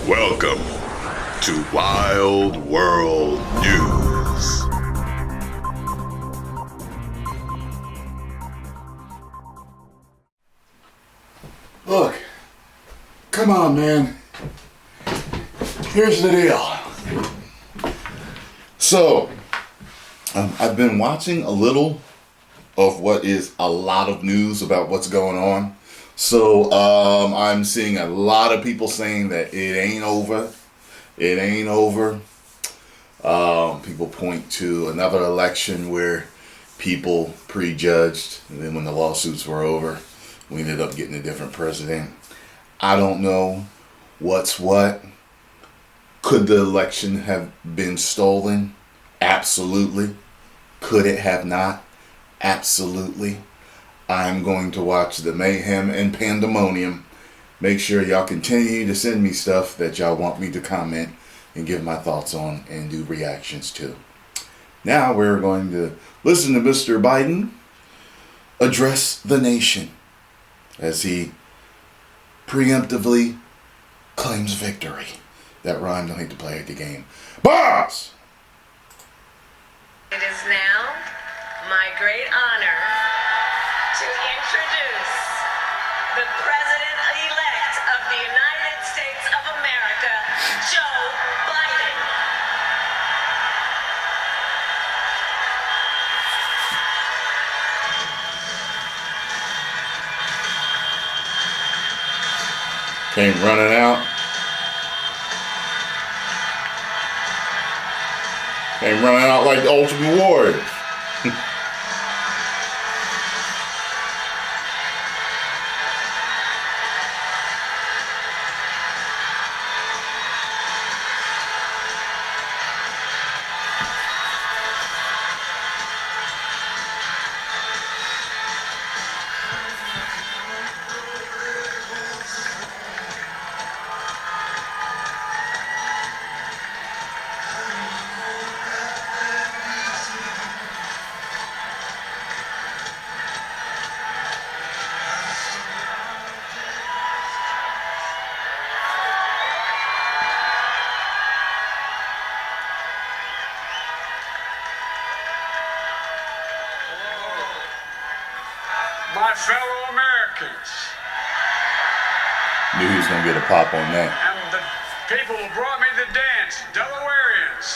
Welcome to Wild World News. Look, come on, man. Here's the deal. So, I've been watching a little of what is a lot of news about what's going on. So, I'm seeing a lot of people saying that it ain't over. It ain't over. People point to another election where people prejudged, and then when the lawsuits were over, we ended up getting a different president. I don't know what's what. Could the election have been stolen? Absolutely. Could it have not? Absolutely. I'm going to watch the mayhem and pandemonium. Make sure y'all continue to send me stuff that y'all want me to comment and give my thoughts on and do reactions to. Now we're going to listen to Mr. Biden address the nation as he preemptively claims victory. That rhymed, don't need to play at the game. Boss! It is now my great honor to introduce the President-elect of the United States of America, Joe Biden. Came running out. Came running out like the Ultimate Warrior. My fellow Americans, Knew he was going to get a pop on that. and the people who brought me the dance, Delawareans.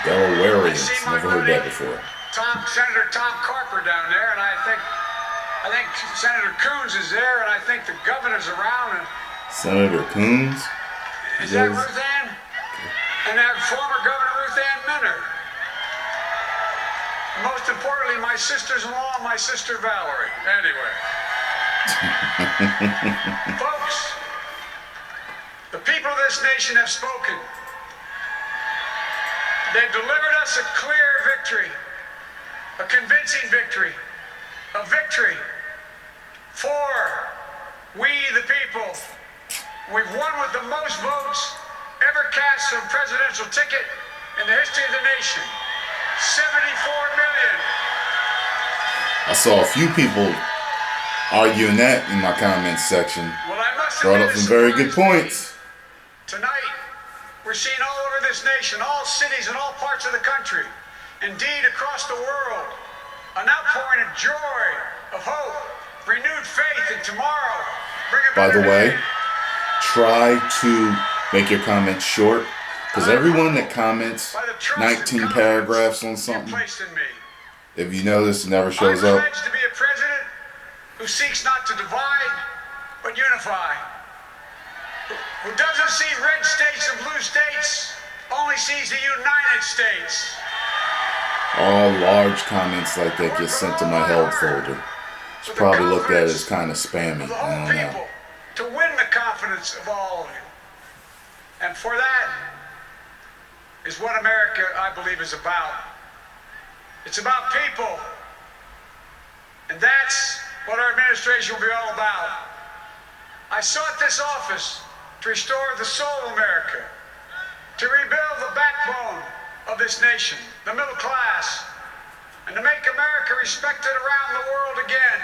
Delawareans. See my Never heard buddy, that before. Senator Tom Carper down there, and I think Senator Coons is there, and I think the governor's around. And Senator Coons? is that Ruth Ann? And that former Governor Ruth Ann Minner. Most importantly, my sisters-in-law, my sister Valerie. Anyway. Folks, the people of this nation have spoken. They've delivered us a clear victory, a convincing victory, a victory for we the people. We've won with the most votes ever cast on a presidential ticket in the history of the nation. 74 million. I saw a few people arguing that in my comments section. Well, I must Brought up admit, some very good points. tonight, we're seeing all over this nation, all cities and all parts of the country, indeed across the world, an outpouring of joy, of hope, renewed faith in tomorrow. Bring a By the better way, day. try to make your comments short, because everyone that comments By the trust 19 and paragraphs on confidence something, you placed in me. if you notice, it never shows I up. pledge to be a president who seeks not to divide, but unify. Who doesn't see red states and blue states, only sees the United States. All large comments like that get sent to my held folder. It's With the probably looked at confidence as kind of spammy. of the I whole don't know. people, to win the confidence of all of you. And for that is what America, I believe, is about. It's about people. And that's what our administration will be all about. I sought this office to restore the soul of America, to rebuild the backbone of this nation, the middle class, and to make America respected around the world again.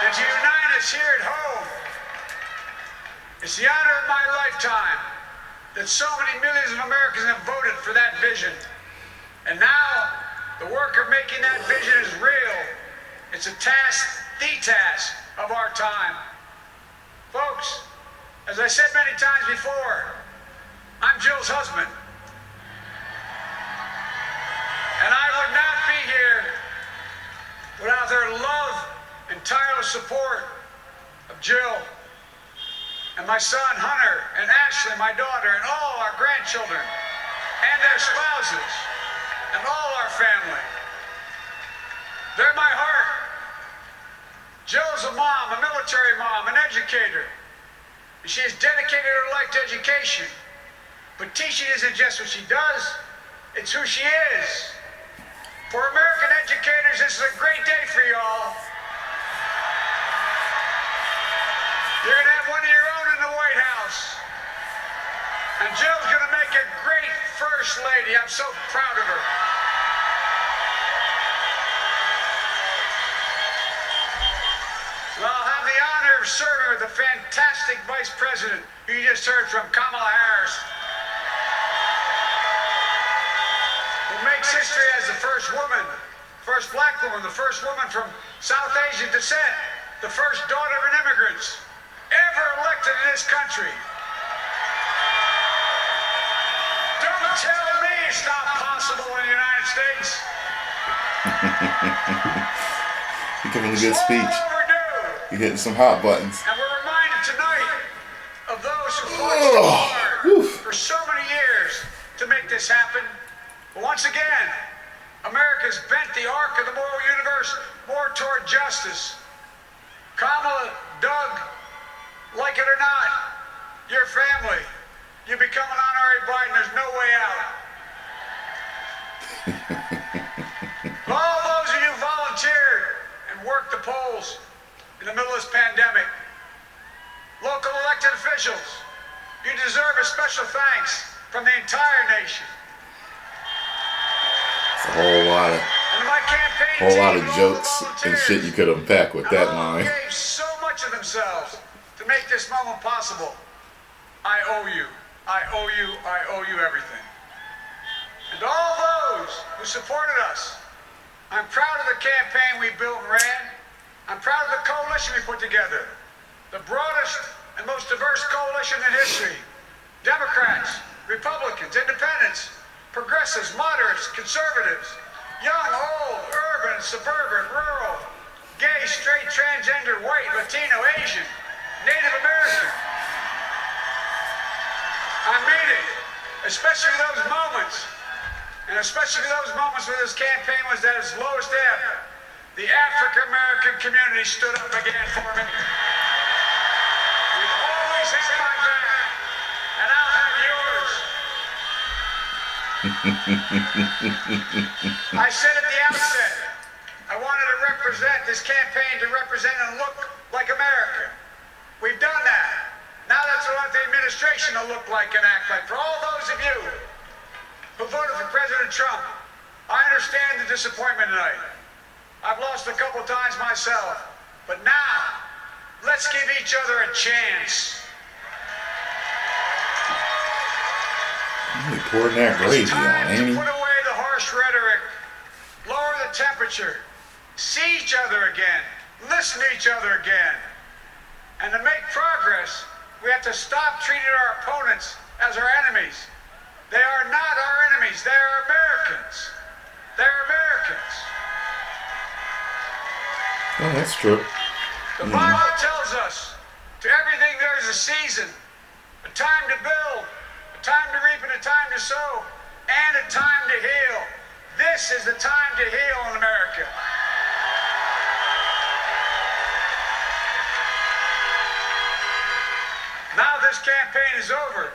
And to unite us here at home, it's the honor of my lifetime that so many millions of Americans have voted for that vision. And now, the work of making that vision is real. It's a task, the task of our time. Folks, as I said many times before, I'm Jill's husband. And I would not be here without their love and tireless support of Jill and my son Hunter and Ashley, my daughter, and all our grandchildren and their spouses and all our family. They're my heart. Jill's a mom, a military mom, an educator. And she has dedicated her life to education. But teaching isn't just what she does, it's who she is. For American educators, this is a great day for y'all. You're going to have one of your own in the White House. And Jill's going to make a great First Lady. I'm so proud of her. Well, I'll have the honor of serving with the fantastic Vice President who you just heard from, Kamala Harris, who makes history as the first woman, first black woman, the first woman from South Asian descent, the first daughter of an immigrant ever elected in this country. Don't tell me it's not possible in the United States. You're giving a good speech. Overdue. You're hitting some hot buttons. And we're reminded tonight of those who fought so hard for so many years to make this happen. But once again, America's bent the arc of the moral universe more toward justice. Kamala, Doug, like it or not, your family, you become an honorary Biden, there's no way out. All those of you who volunteered and worked the polls in the middle of this pandemic, local elected officials, you deserve a special thanks from the entire nation. It's a whole lot of jokes and shit you could unpack with that line. Gave so much of themselves to make this moment possible. I owe you. I owe you. I owe you everything. And all those who supported us, I'm proud of the campaign we built and ran. I'm proud of the coalition we put together. The broadest and most diverse coalition in history. Democrats, Republicans, Independents, progressives, moderates, conservatives, young, old, urban, suburban, rural, gay, straight, transgender, white, Latino, Asian, Native American. I mean it, especially those moments, and especially those moments where this campaign was at its lowest ebb. The African American community stood up again for me. You've always had my back, and I'll have yours. I said at the outset, I wanted to represent this campaign to represent and look like America. We've done that. Now that's what the administration will look like and act like. For all those of you who voted for President Trump, I understand the disappointment tonight. I've lost a couple times myself. But now, let's give each other a chance. You pouring that gravy on, ain't he? Put away the harsh rhetoric, lower the temperature, see each other again, listen to each other again. And to make progress, we have to stop treating our opponents as our enemies. They are not our enemies, they are Americans. They're Americans. Oh, that's true. The Bible tells us, to everything there is a season, a time to build, a time to reap and a time to sow, and a time to heal. This is the time to heal in America. Now this campaign is over.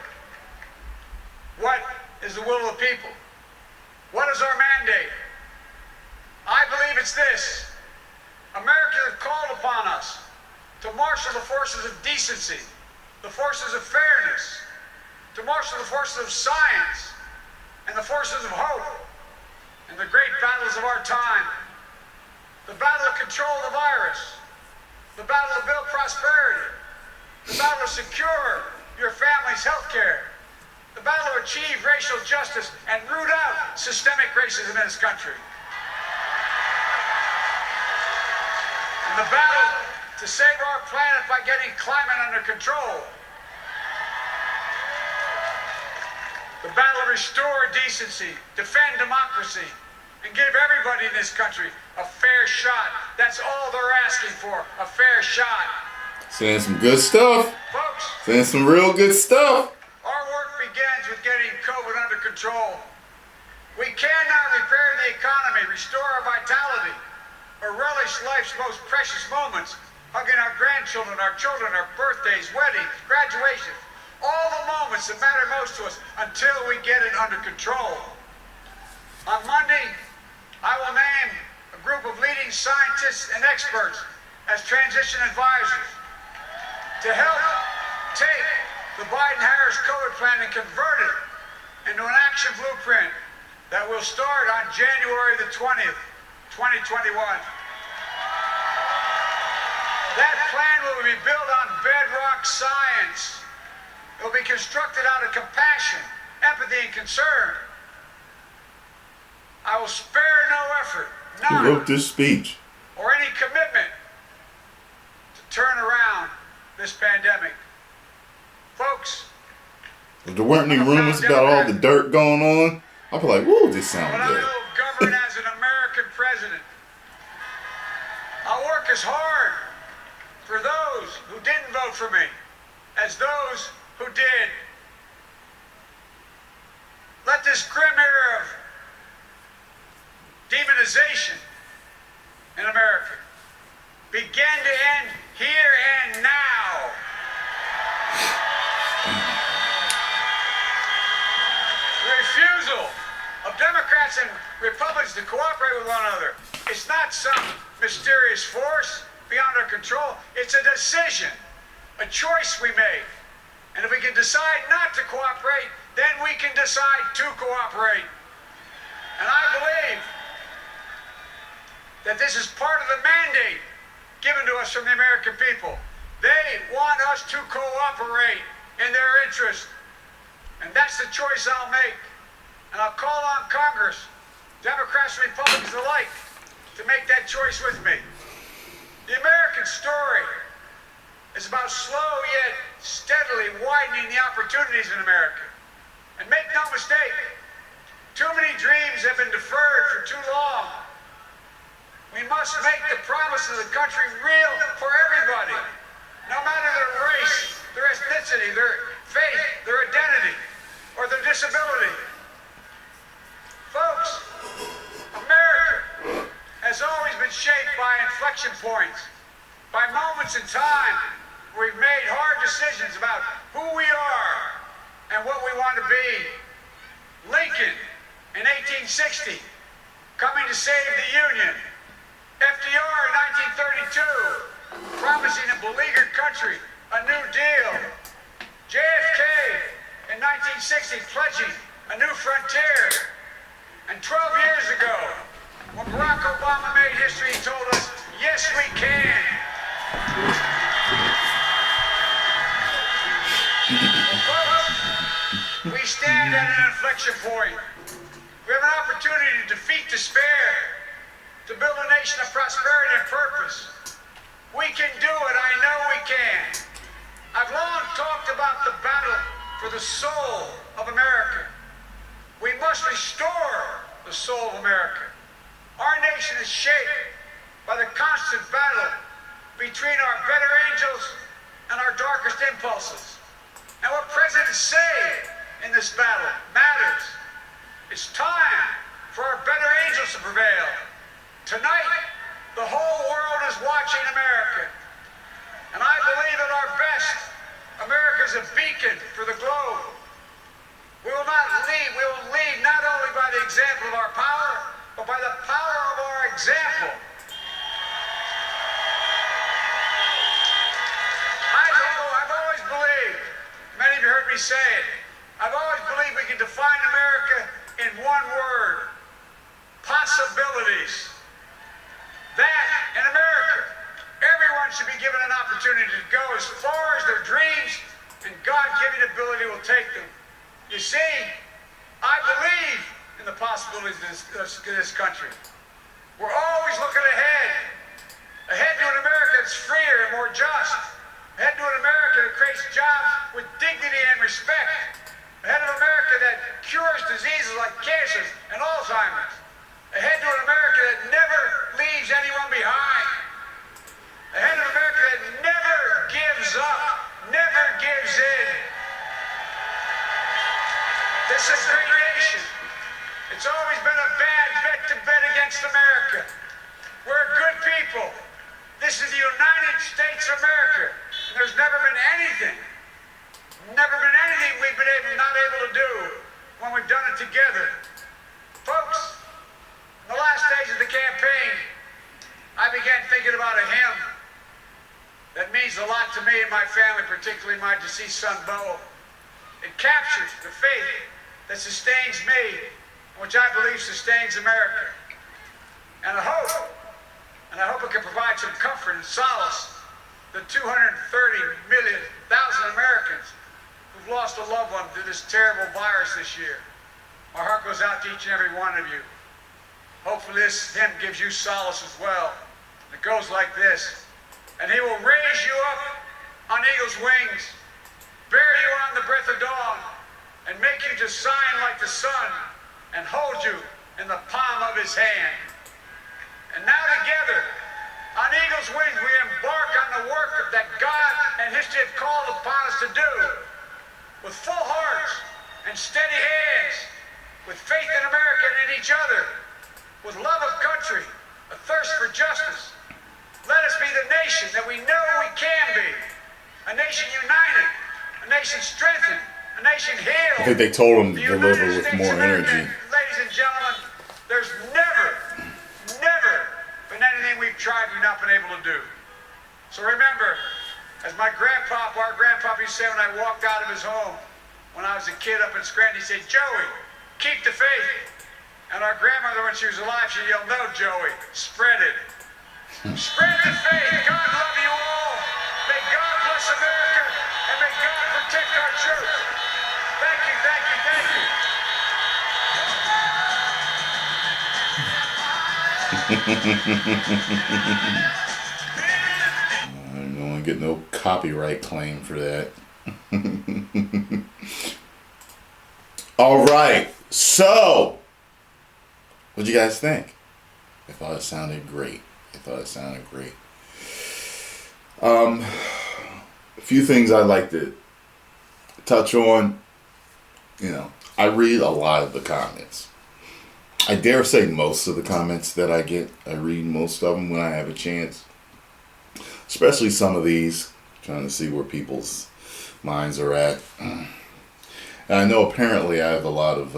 What is the will of the people? What is our mandate? I believe it's this. America has called upon us to marshal the forces of decency, the forces of fairness, to marshal the forces of science, and the forces of hope, in the great battles of our time. The battle to control the virus, the battle to build prosperity, the battle to secure your family's health care, the battle to achieve racial justice and root out systemic racism in this country, and the battle to save our planet by getting climate under control, the battle to restore decency, defend democracy, and give everybody in this country a fair shot. That's all they're asking for, a fair shot. Saying some good stuff. Folks, Saying some real good stuff. our work begins with getting COVID under control. We cannot repair the economy, restore our vitality, or relish life's most precious moments, hugging our grandchildren, our children, our birthdays, weddings, graduations, all the moments that matter most to us until we get it under control. On Monday, I will name a group of leading scientists and experts as transition advisors to help take the Biden-Harris COVID plan and convert it into an action blueprint that will start on January the 20th, 2021. That plan will be built on bedrock science. It will be constructed out of compassion, empathy, and concern. I will spare no effort, Who none, wrote this speech? or any commitment to turn around this pandemic. Folks, If there weren't any rumors about all the dirt going on, I'd be like, woo, this sounds but I good. will govern as an American president. I'll work as hard for those who didn't vote for me as those who did. Let this grim era of demonization in America begin to end here and now. The refusal of Democrats and Republicans to cooperate with one another. It's not some mysterious force beyond our control. It's a decision, a choice we make. And if we can decide not to cooperate, then we can decide to cooperate. And I believe that this is part of the mandate given to us from the American people. They want us to cooperate in their interest. And that's the choice I'll make. And I'll call on Congress, Democrats and Republicans alike, to make that choice with me. The American story is about slow yet steadily widening the opportunities in America. And make no mistake, too many dreams have been deferred for too long. We must make the promise of the country real for everybody, no matter their race, their ethnicity, their faith, their identity, or their disability. Folks, America has always been shaped by inflection points, by moments in time where we've made hard decisions about who we are and what we want to be. Lincoln in 1860, coming to save the Union. FDR in 1932, promising a beleaguered country a new deal. JFK in 1960, pledging a new frontier. And 12 years ago, when Barack Obama made history, he told us, yes, we can. Folks, we stand at an inflection point. We have an opportunity to defeat despair, to build a nation of prosperity and purpose. We can do it. I know we can. I've long talked about the battle for the soul of America. We must restore the soul of America. Our nation is shaped by the constant battle between our better angels and our darkest impulses. And what presidents say in this battle matters. It's time for our better angels to prevail. Tonight, the whole world is watching America. And I believe at our best, America is a beacon for the globe. We will lead not only by the example of our power, but by the power of our example. I've always believed, many of you heard me say it, I've always believed we can define America in one word: possibilities. That in America, everyone everyone should be given an opportunity to go as far as their dreams and God-given ability will take them. You see, I believe in the possibilities of this country. We're always looking ahead to an America that's freer and more just, ahead to an America that creates jobs with dignity and respect, ahead of America that cures diseases like cancer and Alzheimer's, ahead to an America that never leaves anyone behind, ahead of America that never gives up, never gives in. This is a great nation. It's always been a bad bet to bet against America. We're good people. This is the United States of America. And there's never been anything we've been not able to do when we've done it together. Folks, in the last days of the campaign, I began thinking about a hymn that means a lot to me and my family, particularly my deceased son, Bo. It captures the faith that sustains me, which I believe sustains America. And I hope it can provide some comfort and solace to 230,000 Americans who've lost a loved one to this terrible virus this year. My heart goes out to each and every one of you. Hopefully this hymn gives you solace as well. It goes like this. And he will raise you up on eagle's wings, bear you on the breath of dawn, and make you to shine like the sun, and hold you in the palm of his hand. And now together, on eagle's wings, we embark on the work that God and history have called upon us to do, with full hearts and steady hands, with faith in America and in each other, with love of country, a thirst for justice. Let us be the nation that we know we can be, a nation united, a nation strengthened, a nation healed. I think they told him to The deliver United with States more of America, energy. ladies and gentlemen, there's never been anything we've tried we've not been able to do. So remember, as our grandpapa used to say when I walked out of his home when I was a kid up in Scranton, he said, "Joey, keep the faith." And our grandmother, when she was alive, she yelled, "No, Joey, spread it." Spread the faith. God love you all. May God bless America, and may God protect our troops. Thank you, thank you, thank you. I don't want to get no copyright claim for that. All right, so what'd you guys think? I thought it sounded great. A few things I'd like to touch on. I read a lot of the comments. I dare say most of the comments that I get, I read most of them when I have a chance. Especially some of these, trying to see where people's minds are at. And I know apparently I have a lot of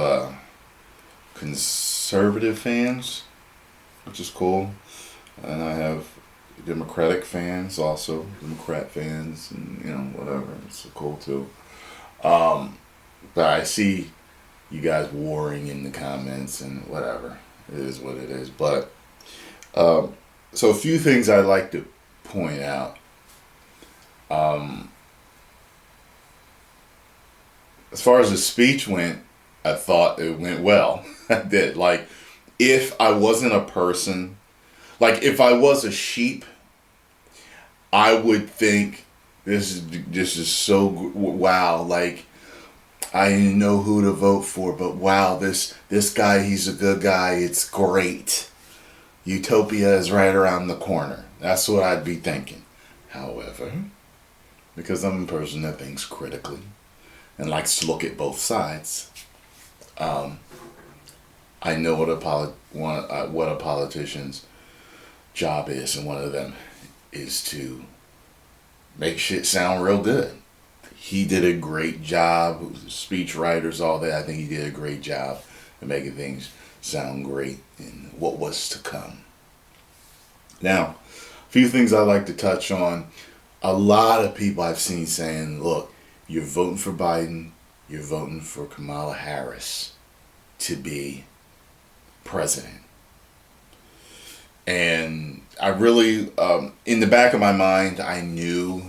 conservative fans, which is cool. And I have Democratic fans also, Democrat fans, and whatever. It's cool too. But I see you guys warring in the comments and whatever. It is what it is. But so a few things I'd like to point out. As far as the speech went, I thought it went well. I did. Like, if I wasn't a person, like if I was a sheep, I would think this is so wow. Like, I didn't know who to vote for, but wow, this guy, he's a good guy. It's great. Utopia is right around the corner. That's what I'd be thinking. However, because I'm a person that thinks critically and likes to look at both sides, I know what a politician's job is, and one of them is to make shit sound real good. He did a great job, speech writers, all that. I think he did a great job of making things sound great in what was to come. Now, a few things I'd like to touch on. A lot of people I've seen saying, look, you're voting for Biden, you're voting for Kamala Harris to be president. And I really, in the back of my mind, I knew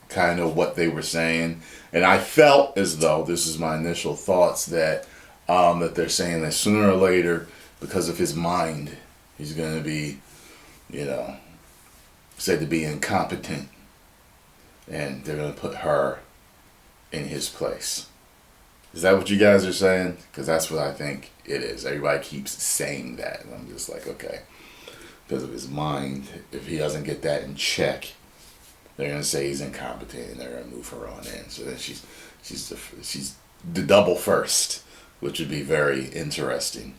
kind of what they were saying. And I felt as though, this is my initial thoughts, that that they're saying that sooner or later, because of his mind, he's going to be, said to be incompetent. And they're going to put her in his place. Is that what you guys are saying? Because that's what I think it is. Everybody keeps saying that. And I'm just like, okay. Because of his mind, if he doesn't get that in check, they're going to say he's incompetent and they're going to move her on in. So then she's the double first, which would be very interesting.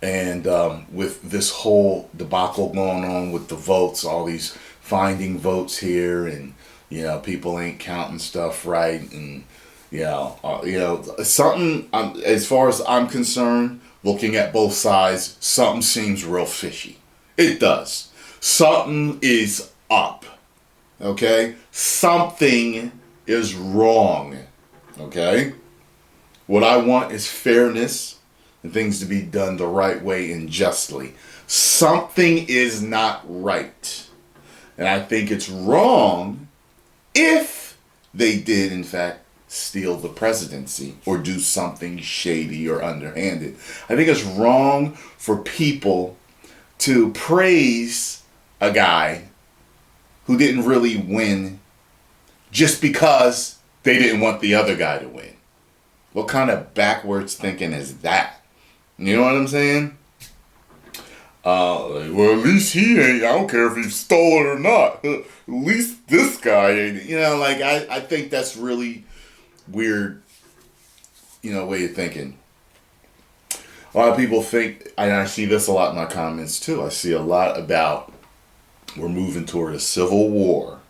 And with this whole debacle going on with the votes, all these finding votes here, and people ain't counting stuff right, and something. As far as I'm concerned, looking at both sides, something seems real fishy. It does. Something is up. Okay, something is wrong. Okay, what I want is fairness and things to be done the right way and justly. Something is not right. And I think it's wrong if they did, in fact, steal the presidency or do something shady or underhanded. I think it's wrong for people to praise a guy who didn't really win just because they didn't want the other guy to win. What kind of backwards thinking is that? You know what I'm saying? Well, at least he ain't. I don't care if he stole it or not. At least this guy ain't. I think that's really weird, way of thinking. A lot of people think, and I see this a lot in my comments too. I see a lot about we're moving toward a civil war.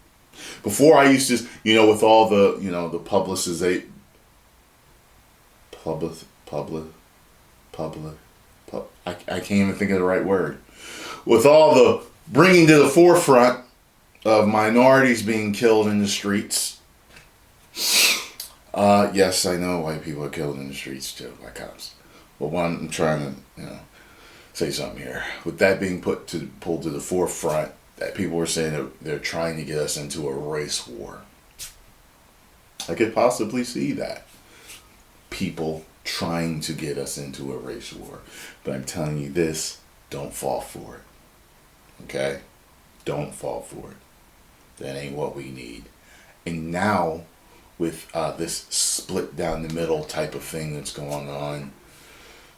Before I used to, with all the, the publicization, I can't even think of the right word. With all the bringing to the forefront of minorities being killed in the streets. Yes, I know white people are killed in the streets too by cops. But one, I'm trying to, say something here. With that being pulled to the forefront, that people were saying that they're trying to get us into a race war. I could possibly see that. People trying to get us into a race war. But I'm telling you this, don't fall for it. Okay? Don't fall for it. That ain't what we need. And now, with this split down the middle type of thing that's going on,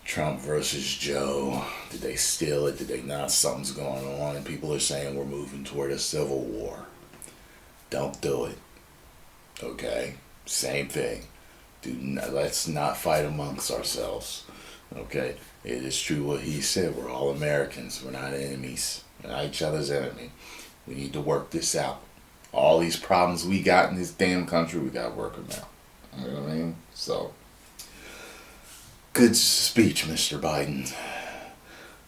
Trump versus Joe, did they steal it? Did they not? Something's going on, and people are saying we're moving toward a civil war. Don't do it. Okay? Same thing. Let's not fight amongst ourselves. Okay? It is true what he said. We're all Americans. We're not enemies. We're not each other's enemy. We need to work this out. All these problems we got in this damn country, we got to work them out. You know what I mean? So, good speech, Mr. Biden.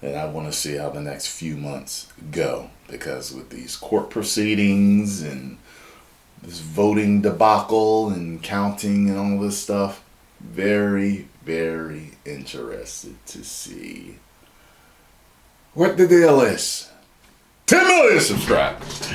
And I want to see how the next few months go. Because with these court proceedings and this voting debacle and counting and all this stuff, very, very interested to see what the deal is. 10 million subscribers.